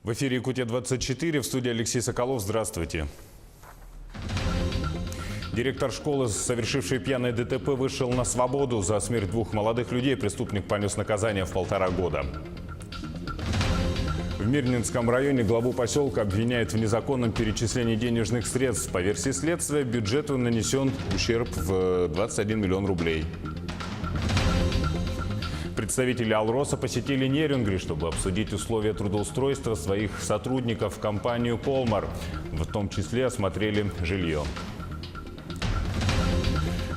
В эфире Якутия-24, в студии Алексей Соколов. Здравствуйте. Директор школы, совершивший пьяное ДТП, вышел на свободу. За смерть двух молодых людей преступник понес наказание в 1,5 года. В Мирнинском районе главу поселка обвиняют в незаконном перечислении денежных средств. По версии следствия, бюджету нанесен ущерб в 21 миллион рублей. Представители Алроса посетили Нерюнгри, чтобы обсудить условия трудоустройства своих сотрудников в компанию «Колмар». В том числе осмотрели жилье.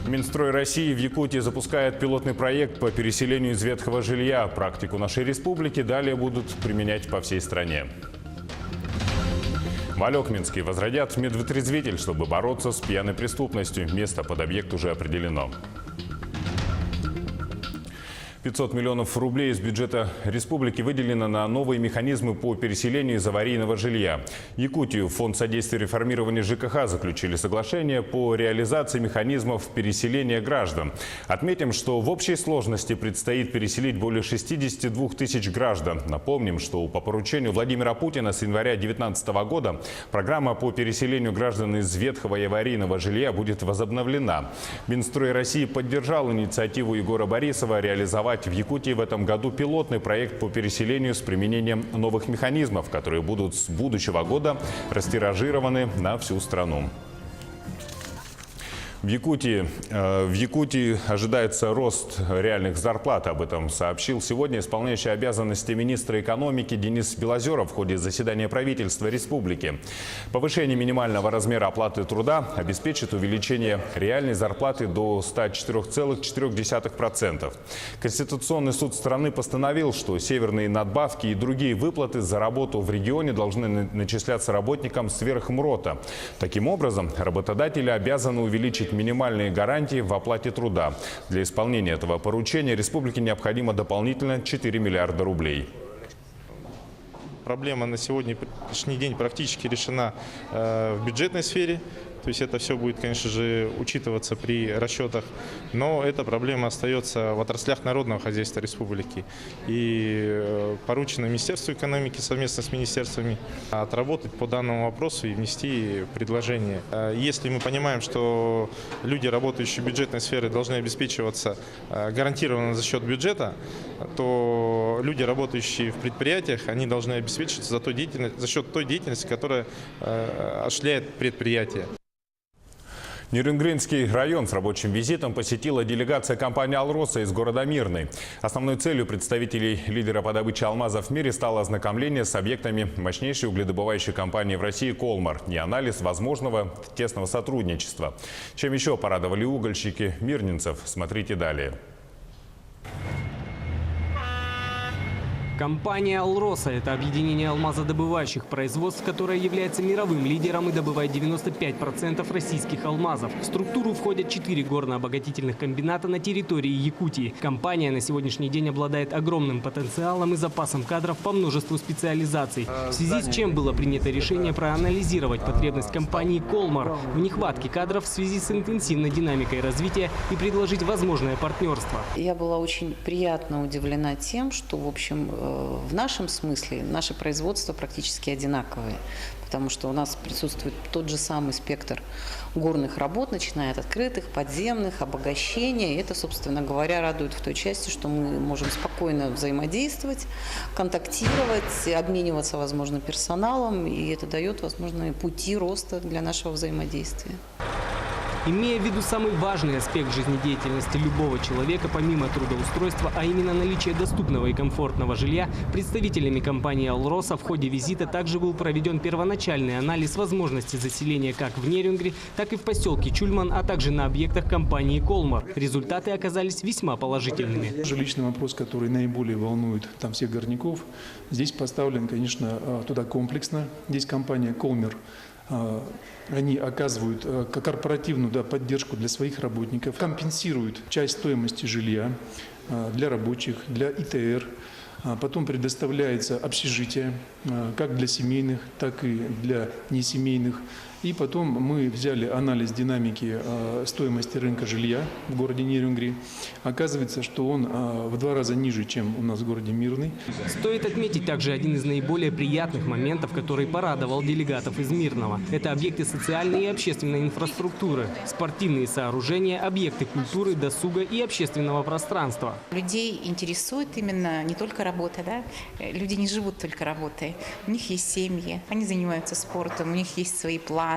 Минстрой России в Якутии запускает пилотный проект по переселению из ветхого жилья. Практику нашей республики далее будут применять по всей стране. В Алекминске возродят медвытрезвитель, чтобы бороться с пьяной преступностью. Место под объект уже определено. 500 миллионов рублей из бюджета республики выделено на новые механизмы по переселению из аварийного жилья. Якутию Фонд содействия реформированию ЖКХ заключили соглашение по реализации механизмов переселения граждан. Отметим, что в общей сложности предстоит переселить более 62 тысяч граждан. Напомним, что по поручению Владимира Путина с января 2019 года программа по переселению граждан из ветхого и аварийного жилья будет возобновлена. Минстрой России поддержал инициативу Егора Борисова реализовать в Якутии в этом году пилотный проект по переселению с применением новых механизмов, которые будут с будущего года растиражированы на всю страну. В Якутии ожидается рост реальных зарплат. Об этом сообщил сегодня исполняющий обязанности министра экономики Денис Белозеров в ходе заседания правительства республики. Повышение минимального размера оплаты труда обеспечит увеличение реальной зарплаты до 104,4%. Конституционный суд страны постановил, что северные надбавки и другие выплаты за работу в регионе должны начисляться работникам сверх МРОТа. Таким образом, работодатели обязаны увеличить минимальные гарантии в оплате труда. Для исполнения этого поручения республике необходимо дополнительно 4 миллиарда рублей. Проблема на сегодняшний день практически решена в бюджетной сфере. То есть это все будет, конечно же, учитываться при расчетах. Но эта проблема остается в отраслях народного хозяйства республики. И поручено Министерству экономики совместно с министерствами отработать по данному вопросу и внести предложение. Если мы понимаем, что люди, работающие в бюджетной сфере, должны обеспечиваться гарантированно за счет бюджета, то люди, работающие в предприятиях, они должны обеспечиваться за счет той деятельности, которая осуществляет предприятие. Нерюнгринский район с рабочим визитом посетила делегация компании «Алроса» из города Мирный. Основной целью представителей лидера по добыче алмазов в мире стало ознакомление с объектами мощнейшей угледобывающей компании в России «Колмар» и анализ возможного тесного сотрудничества. Чем еще порадовали угольщики мирнинцев, смотрите далее. Компания «Алроса» – это объединение алмазодобывающих производств, которое является мировым лидером и добывает 95% российских алмазов. В структуру входят 4 горно-обогатительных комбината на территории Якутии. Компания на сегодняшний день обладает огромным потенциалом и запасом кадров по множеству специализаций. В связи с чем было принято решение проанализировать потребность компании «Колмар» в нехватке кадров в связи с интенсивной динамикой развития и предложить возможное партнерство. Я была очень приятно удивлена тем, что, в общем, в нашем смысле наши производства практически одинаковые, потому что у нас присутствует тот же самый спектр горных работ, начиная от открытых, подземных, обогащения. И это, собственно говоря, радует в той части, что мы можем спокойно взаимодействовать, контактировать, обмениваться, возможно, персоналом, и это дает возможные пути роста для нашего взаимодействия. Имея в виду самый важный аспект жизнедеятельности любого человека, помимо трудоустройства, а именно наличие доступного и комфортного жилья, представителями компании «Алроса» в ходе визита также был проведен первоначальный анализ возможности заселения как в Нерюнгри, так и в поселке Чульман, а также на объектах компании «Колмар». Результаты оказались весьма положительными. Жилищный вопрос, который наиболее волнует там всех горняков, здесь поставлен, конечно, туда комплексно. Здесь компания «Колмар». Они оказывают корпоративную поддержку для своих работников, компенсируют часть стоимости жилья для рабочих, для ИТР. Потом предоставляется общежитие как для семейных, так и для несемейных И потом мы взяли анализ динамики стоимости рынка жилья в городе Нерюнгри. Оказывается, что он в 2 раза ниже, чем у нас в городе Мирный. Стоит отметить также один из наиболее приятных моментов, который порадовал делегатов из Мирного. Это объекты социальной и общественной инфраструктуры, спортивные сооружения, объекты культуры, досуга и общественного пространства. Людей интересует именно не только работа, да? Люди не живут только работой. У них есть семьи, они занимаются спортом, у них есть свои планы.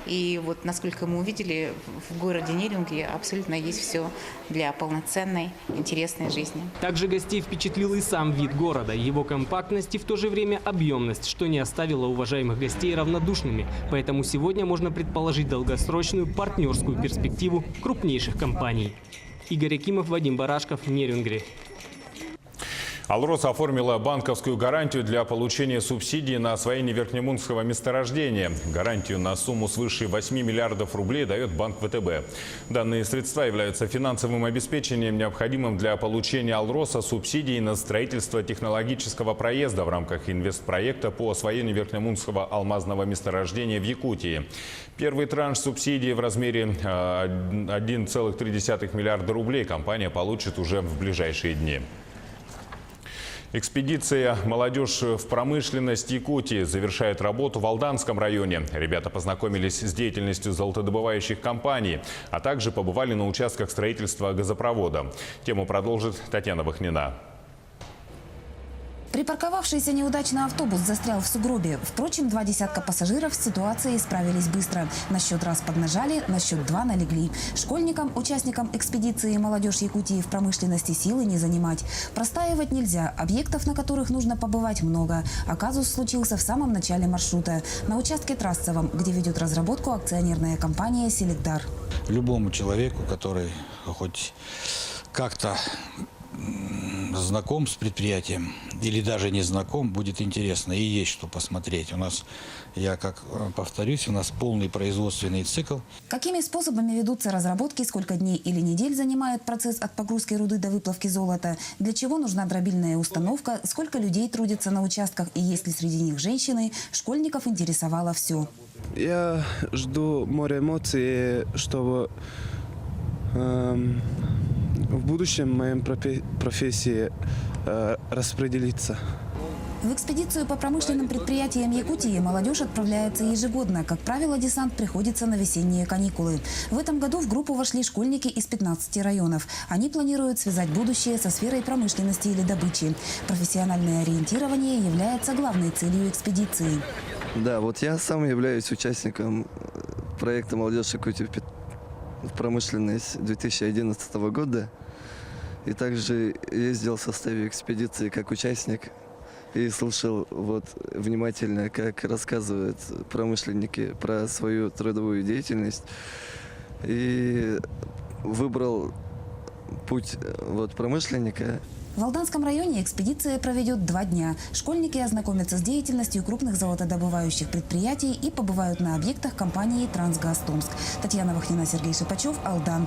И вот, насколько мы увидели, в городе Нерюнгри абсолютно есть все для полноценной, интересной жизни. Также гостей впечатлил и сам вид города, его компактность и в то же время объемность, что не оставило уважаемых гостей равнодушными. Поэтому сегодня можно предположить долгосрочную партнерскую перспективу крупнейших компаний. Игорь Акимов, Вадим Барашков, Нерюнгри. «Алроса» оформила банковскую гарантию для получения субсидий на освоение верхнемунского месторождения. Гарантию на сумму свыше 8 миллиардов рублей дает банк ВТБ. Данные средства являются финансовым обеспечением, необходимым для получения «Алроса» субсидий на строительство технологического проезда в рамках инвестпроекта по освоению верхнемунского алмазного месторождения в Якутии. Первый транш субсидий в размере 1,3 миллиарда рублей компания получит уже в ближайшие дни. Экспедиция «Молодежь в промышленность Якутии» завершает работу в Алданском районе. Ребята познакомились с деятельностью золотодобывающих компаний, а также побывали на участках строительства газопровода. Тему продолжит Татьяна Вахнина. Припарковавшийся неудачно автобус застрял в сугробе. Впрочем, 2 десятка пассажиров с ситуацией справились быстро. На счет раз поднажали, на счет 2 налегли. Школьникам, участникам экспедиции «Молодежь Якутии в промышленности» силы не занимать. Простаивать нельзя. Объектов, на которых нужно побывать, много. А казус случился в самом начале маршрута. На участке Трассовом, где ведет разработку акционерная компания «Селекдар». Любому человеку, который хоть как-то знаком с предприятием или даже не знаком, будет интересно и есть что посмотреть. У нас, я как повторюсь, у нас полный производственный цикл. Какими способами ведутся разработки, сколько дней или недель занимает процесс от погрузки руды до выплавки золота, для чего нужна дробильная установка, сколько людей трудится на участках и есть ли среди них женщины, школьников интересовало все. Я жду море эмоций, чтобы в будущем в моей профессии распределиться. В экспедицию по промышленным предприятиям Якутии молодежь отправляется ежегодно. Как правило, десант приходится на весенние каникулы. В этом году в группу вошли школьники из 15 районов. Они планируют связать будущее со сферой промышленности или добычи. Профессиональное ориентирование является главной целью экспедиции. Да, вот я сам являюсь участником проекта «Молодежь Якутии в промышленность» 2011 года. И также ездил в составе экспедиции как участник и слушал внимательно, как рассказывают промышленники про свою трудовую деятельность. И выбрал путь промышленника. В Алданском районе экспедиция проведет 2 дня. Школьники ознакомятся с деятельностью крупных золотодобывающих предприятий и побывают на объектах компании «Трансгаз Томск». Татьяна Вахнина, Сергей Шипачев, Алдан.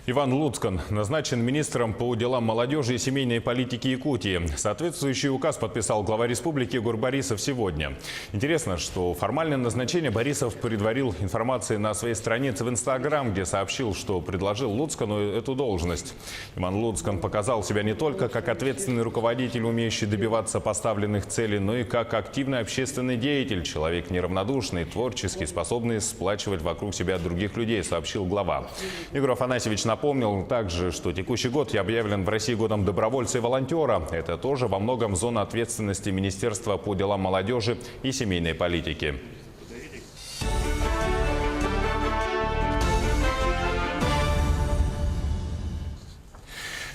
Иван Луцкан назначен министром по делам молодежи и семейной политики Якутии. Соответствующий указ подписал глава республики Егор Борисов сегодня. Интересно, что формальное назначение Борисов предварил информацией на своей странице в Инстаграм, где сообщил, что предложил Луцкану эту должность. Иван Луцкан показал себя не только как ответственный руководитель, умеющий добиваться поставленных целей, но и как активный общественный деятель, человек неравнодушный, творческий, способный сплачивать вокруг себя других людей, сообщил глава. Егор Афанасьевич напомнил также, что текущий год объявлен в России годом добровольца и волонтера. Это тоже во многом зона ответственности Министерства по делам молодежи и семейной политики.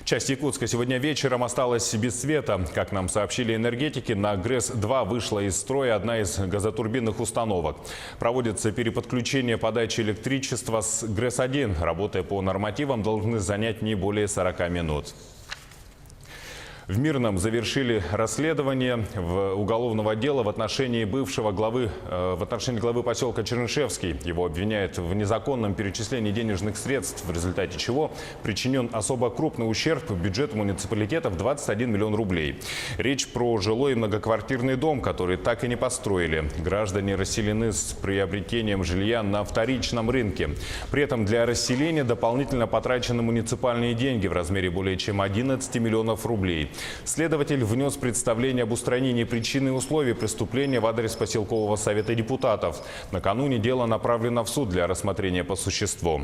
Часть Якутска сегодня вечером осталась без света. Как нам сообщили энергетики, на ГРЭС-2 вышла из строя одна из газотурбинных установок. Проводится переподключение подачи электричества с ГРЭС-1. Работая по нормативам, должны занять не более 40 минут. В Мирном завершили расследование уголовного дела в отношении главы поселка Чернышевский. Его обвиняют в незаконном перечислении денежных средств, в результате чего причинен особо крупный ущерб бюджету муниципалитета в 21 миллион рублей. Речь про жилой и многоквартирный дом, который так и не построили. Граждане расселены с приобретением жилья на вторичном рынке. При этом для расселения дополнительно потрачены муниципальные деньги в размере более чем 11 миллионов рублей. Следователь внес представление об устранении причин и условий преступления в адрес поселкового совета депутатов. Накануне дело направлено в суд для рассмотрения по существу.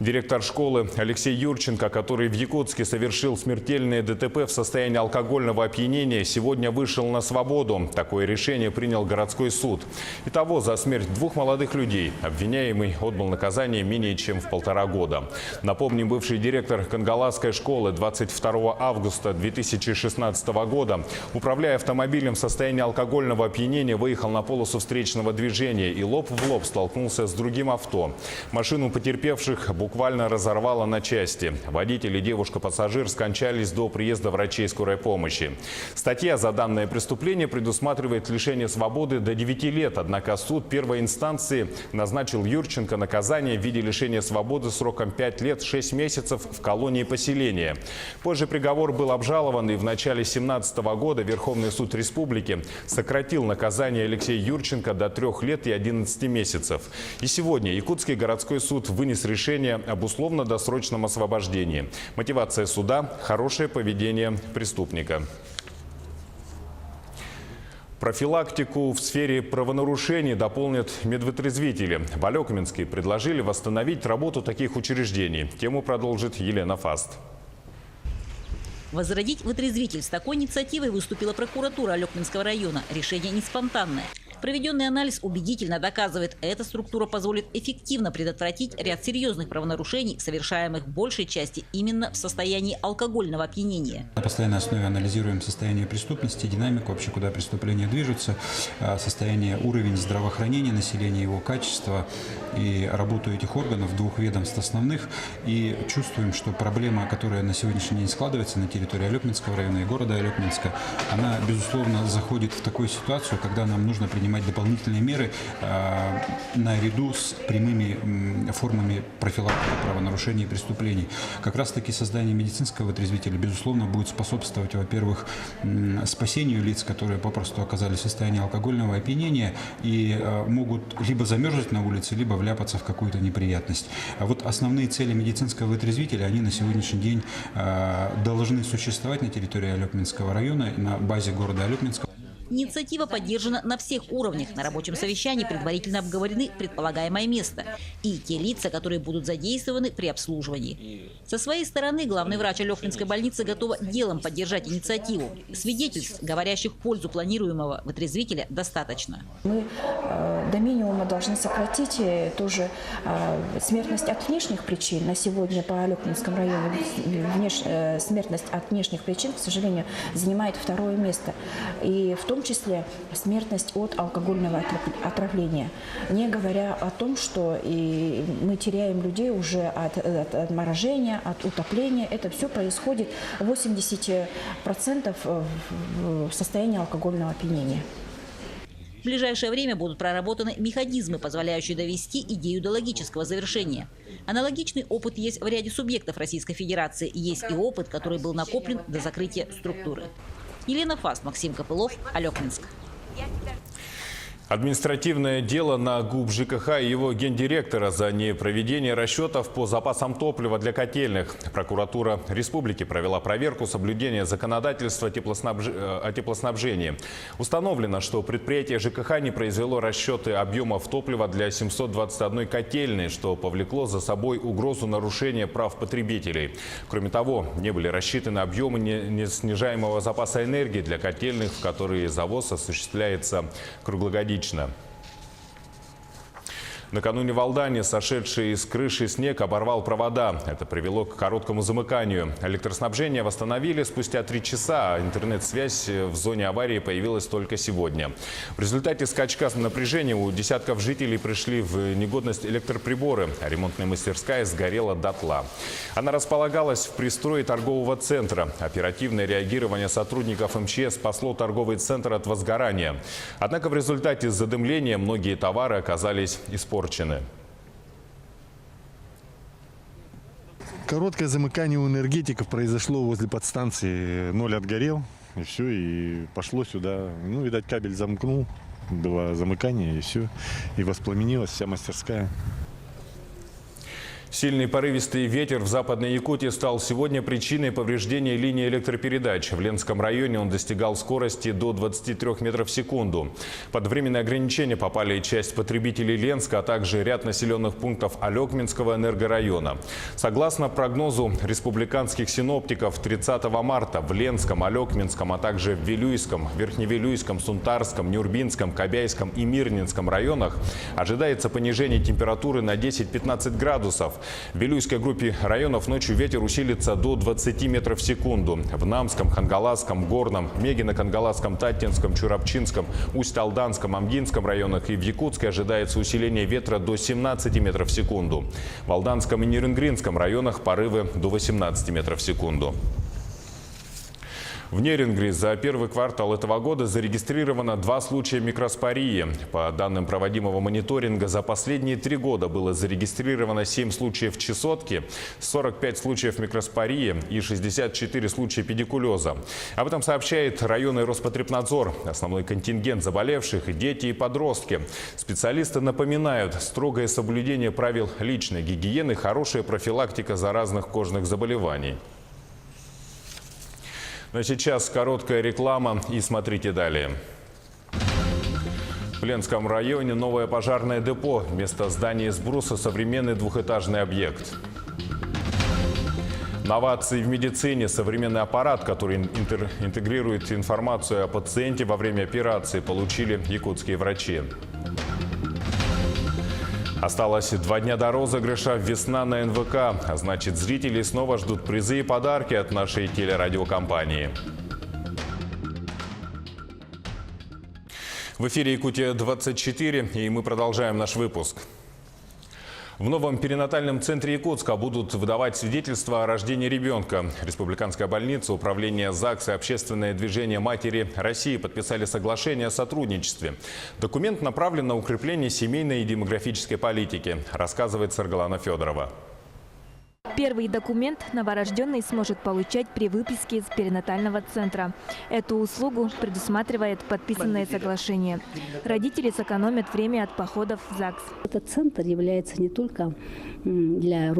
Директор школы Алексей Юрченко, который в Якутске совершил смертельное ДТП в состоянии алкогольного опьянения, сегодня вышел на свободу. Такое решение принял городской суд. Итого, за смерть двух молодых людей обвиняемый отбыл наказание менее чем в 1,5 года. Напомним, бывший директор Кангаласской школы 22 августа 2016 года, управляя автомобилем в состоянии алкогольного опьянения, выехал на полосу встречного движения и лоб в лоб столкнулся с другим авто. Машину потерпевших буквально разорвало на части. Водитель и девушка-пассажир скончались до приезда врачей скорой помощи. Статья за данное преступление предусматривает лишение свободы до 9 лет. Однако суд первой инстанции назначил Юрченко наказание в виде лишения свободы сроком 5 лет 6 месяцев в колонии поселения. Позже приговор был обжалован, и в начале 2017 года Верховный суд республики сократил наказание Алексея Юрченко до 3 лет и 11 месяцев. И сегодня Якутский городской суд вынес решение об условно-досрочном освобождении. Мотивация суда – хорошее поведение преступника. Профилактику в сфере правонарушений дополнят медвытрезвители. В Алекминске предложили восстановить работу таких учреждений. Тему продолжит Елена Фаст. Возродить вытрезвитель. С такой инициативой выступила прокуратура Алекминского района. Решение не спонтанное. Проведенный анализ убедительно доказывает, эта структура позволит эффективно предотвратить ряд серьезных правонарушений, совершаемых в большей части именно в состоянии алкогольного опьянения. На постоянной основе анализируем состояние преступности, динамику, вообще куда преступления движутся, состояние, уровень здравоохранения населения, его качество и работу этих органов, двух ведомств основных. И чувствуем, что проблема, которая на сегодняшний день складывается на территории Алекминского района и города Алекминска, она, безусловно, заходит в такую ситуацию, когда нам нужно принимать дополнительные меры наряду с прямыми формами профилактики правонарушений и преступлений. Как раз таки создание медицинского вытрезвителя, безусловно, будет способствовать, во-первых, спасению лиц, которые попросту оказались в состоянии алкогольного опьянения и могут либо замерзнуть на улице, либо вляпаться в какую-то неприятность. А вот основные цели медицинского вытрезвителя, они на сегодняшний день должны существовать на территории Алекминского района, на базе города Алекминска. Инициатива поддержана на всех уровнях. На рабочем совещании предварительно обговорены предполагаемое место и те лица, которые будут задействованы при обслуживании. Со своей стороны главный врач Алекминской больницы готова делом поддержать инициативу. Свидетельств, говорящих в пользу планируемого вытрезвителя, достаточно. Мы до минимума должны сократить тоже смертность от внешних причин. На сегодня по Алекминскому району смертность от внешних причин, к сожалению, занимает 2-е место. И в том числе смертность от алкогольного отравления. Не говоря о том, что и мы теряем людей уже от отморожения, от утопления. Это все происходит 80% в состоянии алкогольного опьянения. В ближайшее время будут проработаны механизмы, позволяющие довести идею до логического завершения. Аналогичный опыт есть в ряде субъектов Российской Федерации. Есть и опыт, который был накоплен до закрытия структуры. Елена Фаст, Максим Копылов, Алекминск. Административное дело на ГУП ЖКХ и его гендиректора за непроведение расчетов по запасам топлива для котельных. Прокуратура республики провела проверку соблюдения законодательства о теплоснабжении. Установлено, что предприятие ЖКХ не произвело расчеты объемов топлива для 721 котельной, что повлекло за собой угрозу нарушения прав потребителей. Кроме того, не были рассчитаны объемы неснижаемого запаса энергии для котельных, в которые завоз осуществляется круглогодично. Накануне в Алдане сошедший с крыши снег оборвал провода. Это привело к короткому замыканию. Электроснабжение восстановили спустя 3 часа, а интернет-связь в зоне аварии появилась только сегодня. В результате скачка напряжения у десятков жителей пришли в негодность электроприборы, а ремонтная мастерская сгорела дотла. Она располагалась в пристрое торгового центра. Оперативное реагирование сотрудников МЧС спасло торговый центр от возгорания. Однако в результате задымления многие товары оказались испорчены. Короткое замыкание у энергетиков произошло возле подстанции. Ноль отгорел, и все, и пошло сюда. Ну, видать, кабель замкнул, было замыкание, и все. И воспламенилась вся мастерская. Сильный порывистый ветер в Западной Якутии стал сегодня причиной повреждения линии электропередач. В Ленском районе он достигал скорости до 23 метров в секунду. Под временные ограничения попали часть потребителей Ленска, а также ряд населенных пунктов Алекминского энергорайона. Согласно прогнозу республиканских синоптиков, 30 марта в Ленском, Алекминском, а также в Вилюйском, Верхневилюйском, Сунтарском, Нюрбинском, Кобяйском и Мирнинском районах ожидается понижение температуры на 10-15 градусов. В Вилюйской группе районов ночью ветер усилится до 20 метров в секунду. В Намском, Хангаласском, Горном, Мегино-Кангаласском, Татинском, Чурапчинском, Усть-Алданском, Амгинском районах и в Якутске ожидается усиление ветра до 17 метров в секунду. В Алданском и Нерингринском районах порывы до 18 метров в секунду. В Нерингри за первый квартал этого года зарегистрировано 2 случая микроспории. По данным проводимого мониторинга, за последние 3 года было зарегистрировано 7 случаев чесотки, 45 случаев микроспории и 64 случая педикулеза. Об этом сообщает районный Роспотребнадзор. Основной контингент заболевших – дети и подростки. Специалисты напоминают, строгое соблюдение правил личной гигиены – хорошая профилактика заразных кожных заболеваний. Но сейчас короткая реклама и смотрите далее. В Ленском районе новое пожарное депо. Вместо здания из бруса современный двухэтажный объект. Новации в медицине. Современный аппарат, который интегрирует информацию о пациенте во время операции, получили якутские врачи. Осталось 2 дня до розыгрыша «Весна на НВК», а значит, зрители снова ждут призы и подарки от нашей телерадиокомпании. В эфире «Якутия-24», и мы продолжаем наш выпуск. В новом перинатальном центре Якутска будут выдавать свидетельства о рождении ребенка. Республиканская больница, управление ЗАГС и общественное движение «Матери России» подписали соглашение о сотрудничестве. Документ направлен на укрепление семейной и демографической политики, рассказывает Саргалана Федорова. Первый документ новорожденный сможет получать при выписке из перинатального центра. Эту услугу предусматривает подписанное соглашение. Родители сэкономят время от походов в ЗАГС. Этот центр является не только для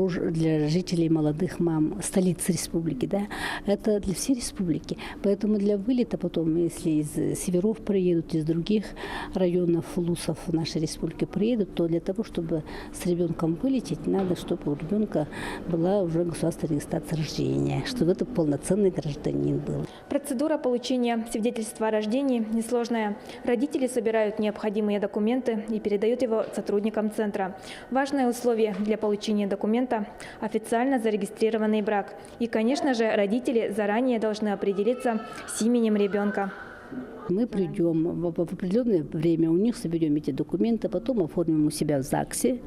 жителей молодых мам столицы республики, да, это для всей республики. Поэтому для вылета потом, если из северов приедут, из других районов, лусов нашей республики приедут, то для того, чтобы с ребенком вылететь, надо, чтобы у ребенка была уже государственная регистрация рождения, чтобы это полноценный гражданин был. Процедура получения свидетельства о рождении несложная. Родители собирают необходимые документы и передают его сотрудникам центра. Важное условие для получения документа – официально зарегистрированный брак. И, конечно же, родители заранее должны определиться с именем ребенка. Мы придем в определенное время, у них соберем эти документы, потом оформим у себя в ЗАГСе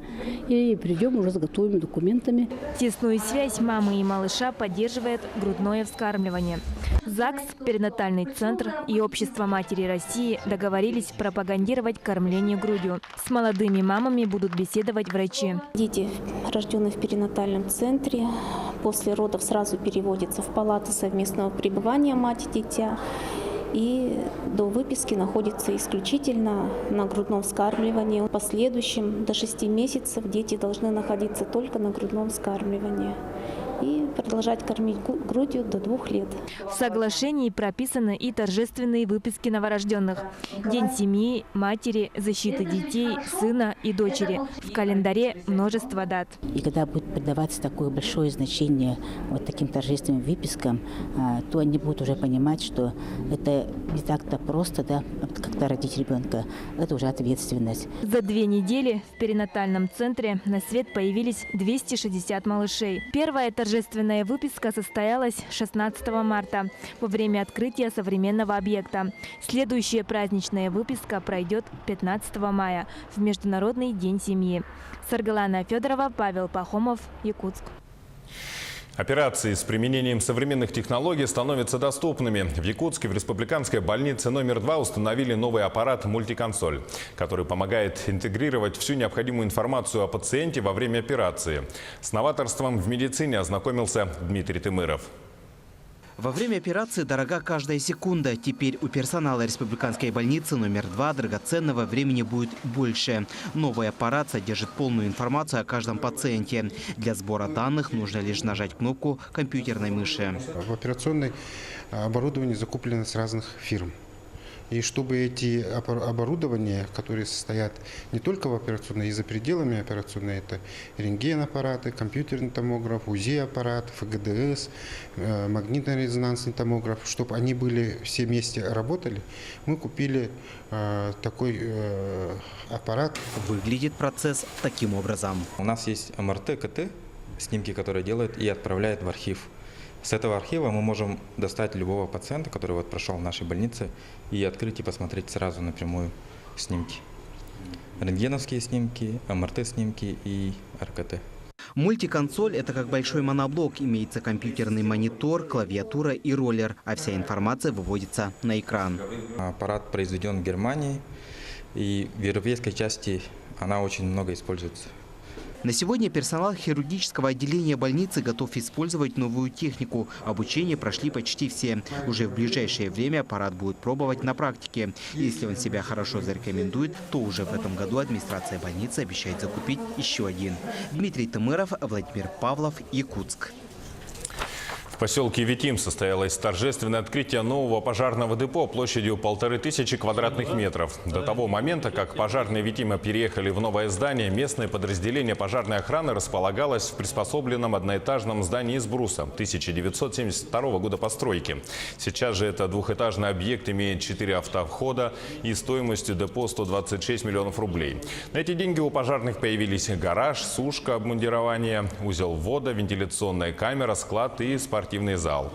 и придем уже с готовыми документами. Тесную связь мамы и малыша поддерживает грудное вскармливание. ЗАГС, перинатальный центр и Общество Матери России договорились пропагандировать кормление грудью. С молодыми мамами будут беседовать врачи. Дети, рожденные в перинатальном центре, после родов сразу переводятся в палаты совместного пребывания мать и дитя. И до выписки находится исключительно на грудном вскармливании. В последующем до 6 месяцев дети должны находиться только на грудном вскармливании и продолжать кормить грудью до 2 лет. В соглашении прописаны и торжественные выписки новорожденных. День семьи, матери, защиты детей, сына и дочери. В календаре множество дат. И когда будет придаваться такое большое значение вот таким торжественным выпискам, то они будут уже понимать, что это Не так-то просто, да, когда родить ребенка. Это уже ответственность. За 2 недели в перинатальном центре на свет появились 260 малышей. Первая торжественная выписка состоялась 16 марта во время открытия современного объекта. Следующая праздничная выписка пройдет 15 мая в Международный день семьи. Саргалана Федорова, Павел Пахомов, Якутск. Операции с применением современных технологий становятся доступными. В Якутске в республиканской больнице номер 2 установили новый аппарат «Мультиконсоль», который помогает интегрировать всю необходимую информацию о пациенте во время операции. С новаторством в медицине ознакомился Дмитрий Тымыров. Во время операции дорога каждая секунда. Теперь у персонала республиканской больницы номер 2 драгоценного времени будет больше. Новый аппарат содержит полную информацию о каждом пациенте. Для сбора данных нужно лишь нажать кнопку компьютерной мыши. В операционной оборудование закуплено с разных фирм. И чтобы эти оборудования, которые состоят не только в операционной, и за пределами операционной, это рентген-аппараты, компьютерный томограф, УЗИ-аппарат, ФГДС, магнитно-резонансный томограф, чтобы они были все вместе работали, мы купили такой аппарат. Выглядит процесс таким образом. У нас есть МРТ, КТ, снимки, которые делают и отправляют в архив. С этого архива мы можем достать любого пациента, который прошел в нашей больнице, и открыть и посмотреть сразу напрямую снимки. Рентгеновские снимки, МРТ-снимки и РКТ. Мультиконсоль – это как большой моноблок. Имеется компьютерный монитор, клавиатура и роллер, а вся информация выводится на экран. Аппарат произведен в Германии, и в европейской части она очень много используется. На сегодня персонал хирургического отделения больницы готов использовать новую технику. Обучение прошли почти все. Уже в ближайшее время аппарат будет пробовать на практике. Если он себя хорошо зарекомендует, то уже в этом году администрация больницы обещает закупить еще один. Дмитрий Тымыров, Владимир Павлов, Якутск. В поселке Витим состоялось торжественное открытие нового пожарного депо площадью 1500 квадратных метров. До того момента, как пожарные Витима переехали в новое здание, местное подразделение пожарной охраны располагалось в приспособленном одноэтажном здании из бруса 1972 года постройки. Сейчас же это двухэтажный объект имеет 4 автовхода и стоимостью депо 126 миллионов рублей. На эти деньги у пожарных появились гараж, сушка, обмундирование, узел ввода, вентиляционная камера, склад и спортивный зал.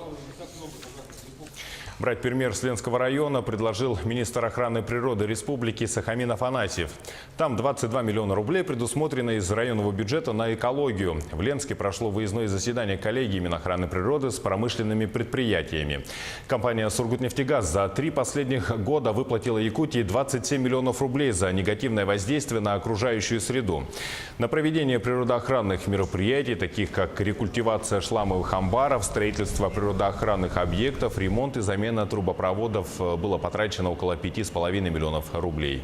Брать пример с Ленского района предложил министр охраны природы республики Сахамин Афанасьев. Там 22 миллиона рублей предусмотрено из районного бюджета на экологию. В Ленске прошло выездное заседание коллегии Минохраны природы с промышленными предприятиями. Компания «Сургутнефтегаз» за 3 последних года выплатила Якутии 27 миллионов рублей за негативное воздействие на окружающую среду. На проведение природоохранных мероприятий, таких как рекультивация шламовых амбаров, строительство природоохранных объектов, ремонт и замена трубопроводов, было потрачено около 5,5 миллионов рублей.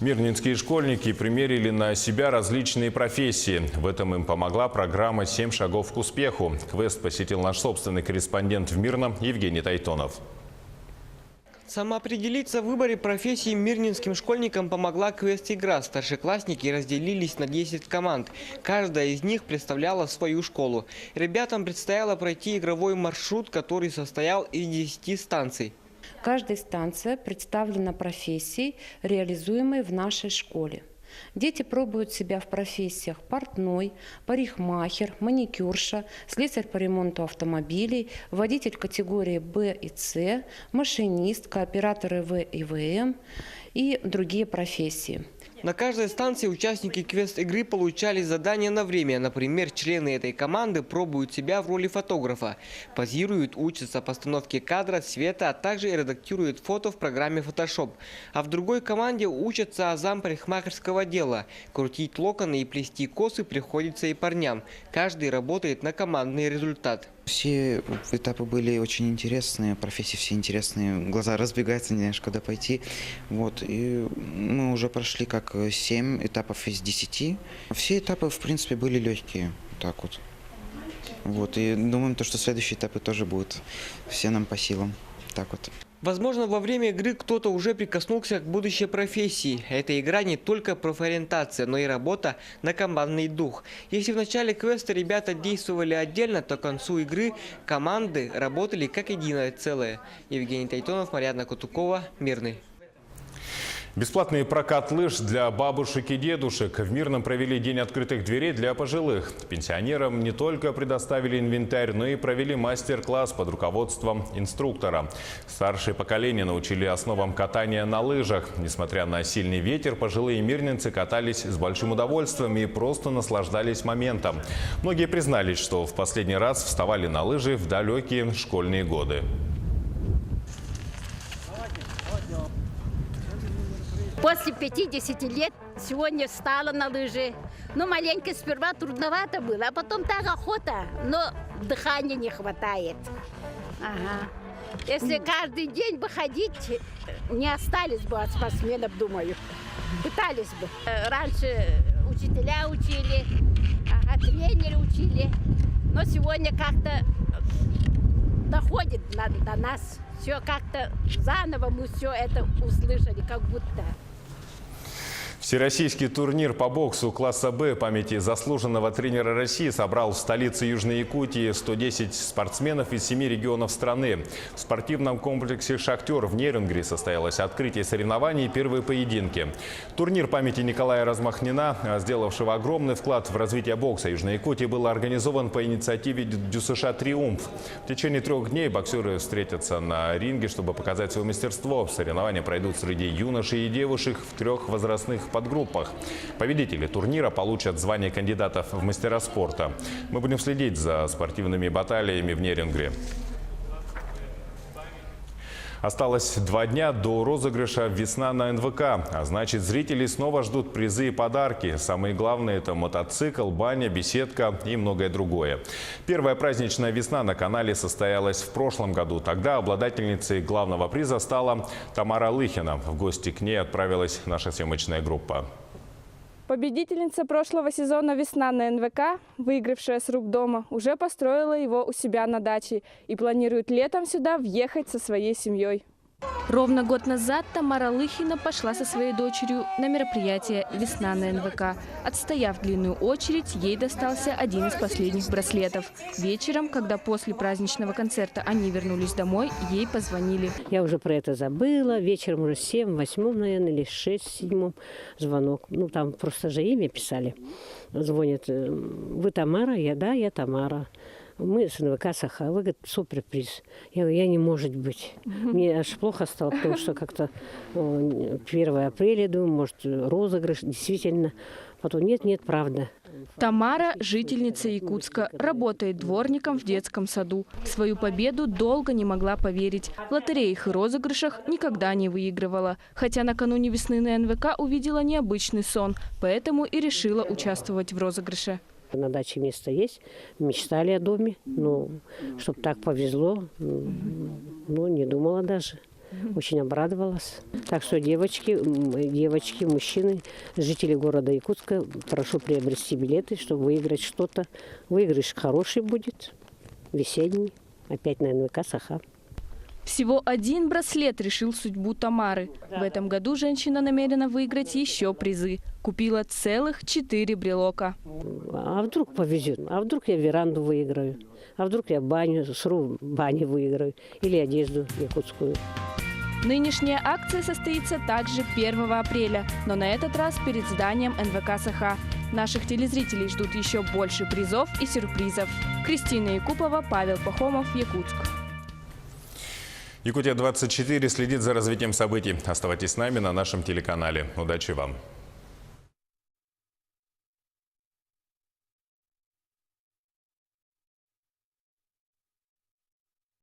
Мирнинские школьники примерили на себя различные профессии. В этом им помогла программа «7 шагов к успеху». Квест посетил наш собственный корреспондент в Мирном Евгений Тайтонов. Самоопределиться в выборе профессии мирнинским школьникам помогла квест-игра. Старшеклассники разделились на 10 команд. Каждая из них представляла свою школу. Ребятам предстояло пройти игровой маршрут, который состоял из 10 станций. Каждая станция представлена профессией, реализуемой в нашей школе. Дети пробуют себя в профессиях портной, парикмахер, маникюрша, слесарь по ремонту автомобилей, водитель категории Б и С, машинист, кооператоры В и ВМ и другие профессии. На каждой станции участники квест-игры получали задания на время. Например, члены этой команды пробуют себя в роли фотографа. Позируют, учатся постановке кадра, цвета, а также редактируют фото в программе Photoshop. А в другой команде учатся азам парикмахерского дела. Крутить локоны и плести косы приходится и парням. Каждый работает на командный результат. Все этапы были очень интересные, профессии все интересные, глаза разбегаются, не знаешь, куда пойти. Вот. И мы уже прошли как 7 этапов из 10. Все этапы, в принципе, были легкие. Так вот. Вот. И думаем, что следующие этапы тоже будут все нам по силам. Так вот. Возможно, во время игры кто-то уже прикоснулся к будущей профессии. Эта игра не только профориентация, но и работа на командный дух. Если в начале квеста ребята действовали отдельно, то к концу игры команды работали как единое целое. Евгений Тайтонов, Марьяна Кутукова, Мирный. Бесплатный прокат лыж для бабушек и дедушек. В Мирном провели день открытых дверей для пожилых. Пенсионерам не только предоставили инвентарь, но и провели мастер-класс под руководством инструктора. Старшее поколение научили основам катания на лыжах. Несмотря на сильный ветер, пожилые мирнинцы катались с большим удовольствием и просто наслаждались моментом. Многие признались, что в последний раз вставали на лыжи в далекие школьные годы. После 50 лет сегодня встала на лыжи. Ну, маленько сперва трудновато было, а потом так охота, но дыхания не хватает. Ага. Если каждый день бы ходить, не остались бы от спортсменов, думаю. Пытались бы. Раньше учителя учили, тренеры учили, но сегодня как-то доходит до нас. Все как-то заново мы все это услышали, как будто. Всероссийский турнир по боксу класса «Б» памяти заслуженного тренера России собрал в столице Южной Якутии 110 спортсменов из 7 регионов страны. В спортивном комплексе «Шахтер» в Нерюнгри состоялось открытие соревнований и первые поединки. Турнир памяти Николая Размахнина, сделавшего огромный вклад в развитие бокса Южной Якутии, был организован по инициативе ДЮСШ «Триумф». В течение 3 дней боксеры встретятся на ринге, чтобы показать свое мастерство. Соревнования пройдут среди юношей и девушек в 3 возрастных подгруппах. Победители турнира получат звание кандидатов в мастера спорта. Мы будем следить за спортивными баталиями в Нерюнгри. Осталось 2 дня до розыгрыша «Весна на НВК». А значит, зрителей снова ждут призы и подарки. Самые главные – это мотоцикл, баня, беседка и многое другое. Первая праздничная «Весна» на канале состоялась в прошлом году. Тогда обладательницей главного приза стала Тамара Лыхина. В гости к ней отправилась наша съемочная группа. Победительница прошлого сезона «Весна» на НВК, выигравшая сруб дома, уже построила его у себя на даче и планирует летом сюда въехать со своей семьей. Ровно год назад Тамара Лыхина пошла со своей дочерью на мероприятие «Весна» на НВК. Отстояв длинную очередь, ей достался один из последних браслетов. Вечером, когда после праздничного концерта они вернулись домой, ей позвонили. Я уже про это забыла. Вечером уже 7-8, наверное, или 6-7 звонок. Ну, там просто же имя писали. Звонят: вы Тамара? Я: да, я Тамара. Мы с НВК «Саха». Вы, говорит, суперприз. Я говорю: я не может быть. Мне аж плохо стало, потому что как-то 1 апреля, думаю, может, розыгрыш, действительно. Потом нет, правда. Тамара – жительница Якутска, работает дворником в детском саду. В свою победу долго не могла поверить. В лотереях и розыгрышах никогда не выигрывала. Хотя накануне «Весны» на НВК увидела необычный сон, поэтому и решила участвовать в розыгрыше. На даче место есть, мечтали о доме, но чтобы так повезло, ну, не думала даже. Очень обрадовалась. Так что девочки, мужчины, жители города Якутска, прошу приобрести билеты, чтобы выиграть что-то. Выигрыш хороший будет, весенний, опять на НВК «Саха». Всего один браслет решил судьбу Тамары. В этом году женщина намерена выиграть еще призы. Купила целых 4 брелока. А вдруг повезет? А вдруг я веранду выиграю? А вдруг я сруб бани выиграю? Или одежду якутскую? Нынешняя акция состоится также 1 апреля, но на этот раз перед зданием НВК «Саха». Наших телезрителей ждут еще больше призов и сюрпризов. Кристина Якупова, Павел Пахомов, Якутск. Якутия-24 следит за развитием событий. Оставайтесь с нами на нашем телеканале. Удачи вам!